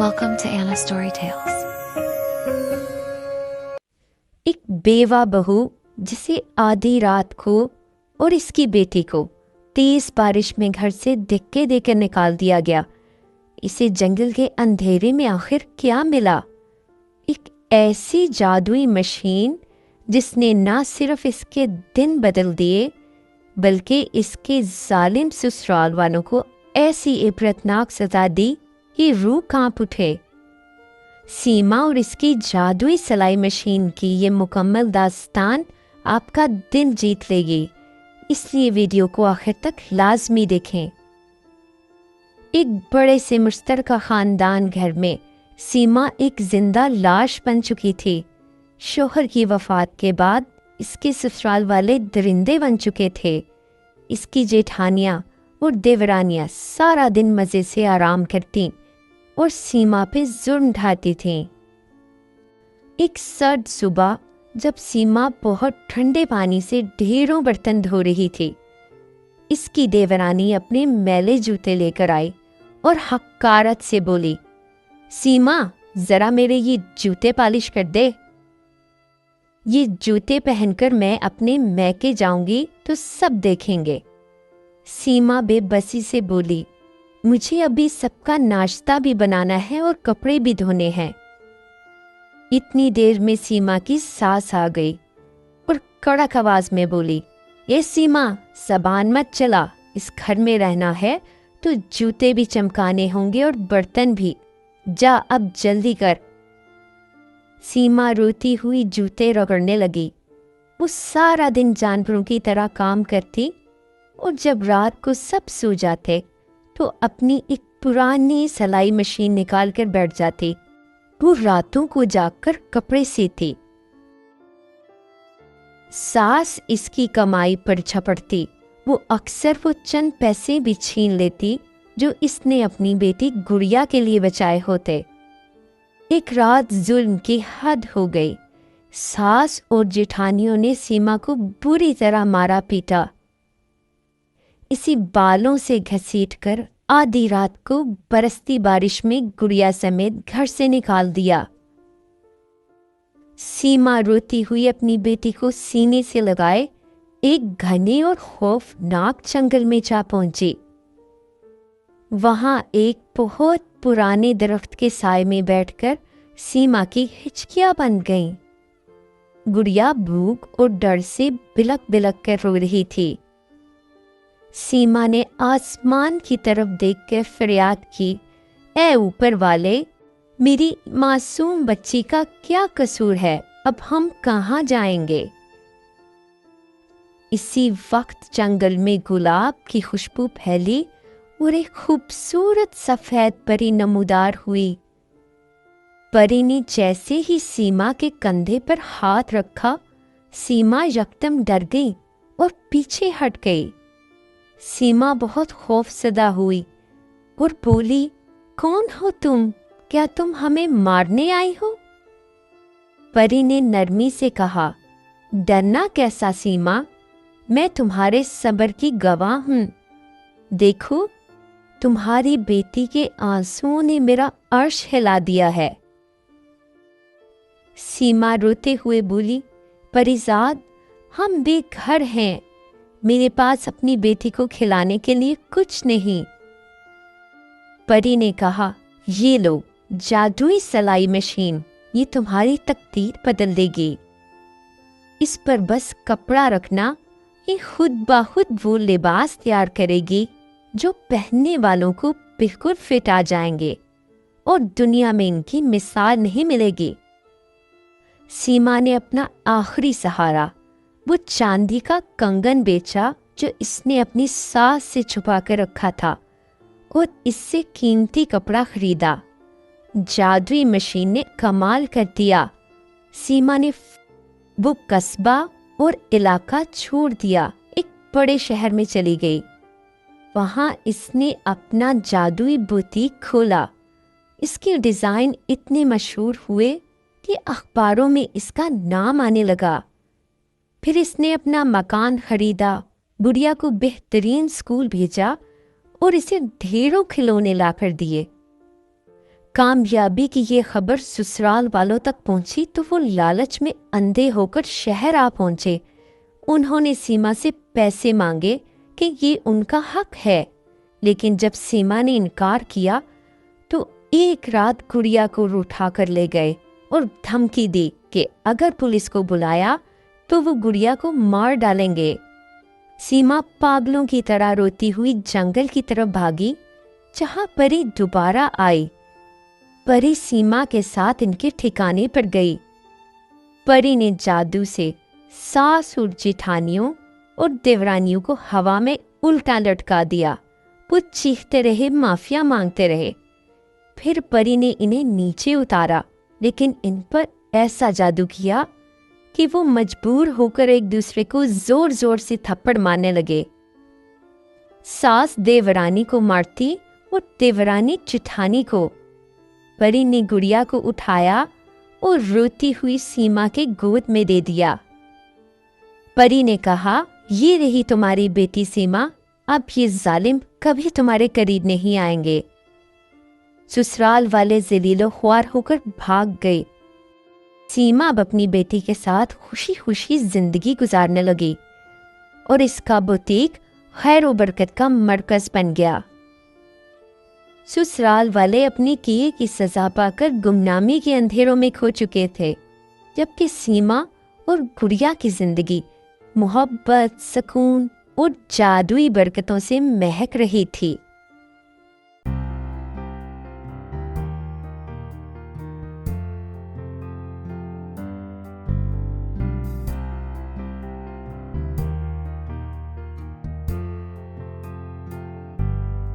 Welcome to Anna Story Tales. एक बेवा बहू जिसे आधी रात को और इसकी बेटी को तेज बारिश में घर से धक्के देकर निकाल दिया गया। इसे जंगल के अंधेरे में आखिर क्या मिला? एक ऐसी जादुई मशीन जिसने ना सिर्फ इसके दिन बदल दिए बल्कि इसके जालिम ससुराल वालों को ऐसी इबरतनाक सजा दी कि रूह कांप उठे। सीमा और इसकी जादुई सिलाई मशीन की ये मुकम्मल दास्तान आपका दिल जीत लेगी, इसलिए वीडियो को आखिर तक लाजमी देखें। एक बड़े से मुश्तरका खानदान घर में सीमा एक जिंदा लाश बन चुकी थी। शोहर की वफात के बाद इसके ससुराल वाले दरिंदे बन चुके थे। इसकी जेठानियां और देवरानियां सारा दिन मज़े से आराम करती और सीमा पे जुर्म ढाती थीं। एक सर्द सुबह जब सीमा बहुत ठंडे पानी से ढेरों बर्तन धो रही थी, इसकी देवरानी अपने मैले जूते लेकर आई और हकारत से बोली, सीमा जरा मेरे ये जूते पॉलिश कर दे। ये जूते पहनकर मैं अपने मैके जाऊंगी तो सब देखेंगे। सीमा बेबसी से बोली, मुझे अभी सबका नाश्ता भी बनाना है और कपड़े भी धोने हैं। इतनी देर में सीमा की सास आ गई और कड़क आवाज में बोली, ये सीमा ज़बान मत चला, इस घर में रहना है तो जूते भी चमकाने होंगे और बर्तन भी। जा अब जल्दी कर। सीमा रोती हुई जूते रगड़ने लगी। वो सारा दिन जानवरों की तरह काम करती और जब रात को सब सो जाते तो अपनी एक पुरानी सिलाई मशीन निकाल कर बैठ जाती। वो रातों को जागकर कपड़े सीती। सास इसकी कमाई पर झपटती। वो अक्सर वो चंद पैसे भी छीन लेती जो इसने अपनी बेटी गुड़िया के लिए बचाए होते। एक रात जुल्म की हद हो गई। सास और जेठानियों ने सीमा को बुरी तरह मारा पीटा। इसी बालों से घसीटकर आधी रात को बरसती बारिश में गुड़िया समेत घर से निकाल दिया। सीमा रोती हुई अपनी बेटी को सीने से लगाए एक घने और खौफनाक जंगल में जा पहुंची। वहां एक बहुत पुराने दरख्त के साए में बैठकर सीमा की हिचकियां बन गईं। गुड़िया भूख और डर से बिलक बिलक कर रो रही थी। सीमा ने आसमान की तरफ देखकर फरियाद की, ऐ ऊपर वाले, मेरी मासूम बच्ची का क्या कसूर है? अब हम कहाँ जाएंगे? इसी वक्त जंगल में गुलाब की खुशबू फैली और एक खूबसूरत सफेद परी नमूदार हुई। परी ने जैसे ही सीमा के कंधे पर हाथ रखा, सीमा यकदम डर गई और पीछे हट गई। सीमा बहुत खौफजदा हुई और बोली, कौन हो तुम? क्या तुम हमें मारने आई हो? परी ने नरमी से कहा, डरना कैसा सीमा, मैं तुम्हारे सब्र की गवाह हूं। देखो, तुम्हारी बेटी के आंसुओं ने मेरा अर्श हिला दिया है। सीमा रोते हुए बोली, परिजाद, हम बेघर हैं, मेरे पास अपनी बेटी को खिलाने के लिए कुछ नहीं। परी ने कहा, ये लो जादुई सिलाई मशीन, ये तुम्हारी तकदीर बदल देगी। इस पर बस कपड़ा रखना, ये खुद ब खुद वो लिबास तैयार करेगी जो पहनने वालों को बिल्कुल फिट आ जाएंगे और दुनिया में इनकी मिसाल नहीं मिलेगी। सीमा ने अपना आखिरी सहारा, वो चांदी का कंगन बेचा जो इसने अपनी सास से छुपा कर रखा था और इससे कीमती कपड़ा खरीदा। जादुई मशीन ने कमाल कर दिया। सीमा ने वो कस्बा और इलाका छोड़ दिया, एक बड़े शहर में चली गई। वहां इसने अपना जादुई बुटीक खोला। इसके डिज़ाइन इतने मशहूर हुए कि अखबारों में इसका नाम आने लगा। फिर इसने अपना मकान खरीदा, गुड़िया को बेहतरीन स्कूल भेजा और इसे ढेरों खिलौने लाकर दिए। कामयाबी की ये खबर ससुराल वालों तक पहुंची तो वो लालच में अंधे होकर शहर आ पहुंचे। उन्होंने सीमा से पैसे मांगे कि ये उनका हक है, लेकिन जब सीमा ने इनकार किया तो एक रात गुड़िया को उठा कर ले गए और धमकी दी कि अगर पुलिस को बुलाया तो वो गुड़िया को मार डालेंगे। सीमा पागलों की तरह रोती हुई जंगल की तरफ भागी, जहां परी दोबारा आई। परी सीमा के साथ इनके ठिकाने पर गई। परी ने जादू से सास और जेठानियों और देवरानियों को हवा में उल्टा लटका दिया। वो चीखते रहे, माफिया मांगते रहे। फिर परी ने इन्हें नीचे उतारा, लेकिन इन पर ऐसा जादू किया कि वो मजबूर होकर एक दूसरे को जोर जोर से थप्पड़ मारने लगे। सास देवरानी को मारती और देवरानी जेठानी को। परी ने गुड़िया को उठाया और रोती हुई सीमा के गोद में दे दिया। परी ने कहा, ये रही तुम्हारी बेटी सीमा, अब ये जालिम कभी तुम्हारे करीब नहीं आएंगे। ससुराल वाले जलीलो ख्वार होकर भाग गए। सीमा अब अपनी बेटी के साथ खुशी खुशी जिंदगी गुजारने लगी और इसका बुटीक खैर व बरकत का मरकज बन गया। ससुराल वाले अपनी किए की सजा पाकर गुमनामी के अंधेरों में खो चुके थे, जबकि सीमा और गुड़िया की जिंदगी मोहब्बत, सुकून और जादुई बरकतों से महक रही थी।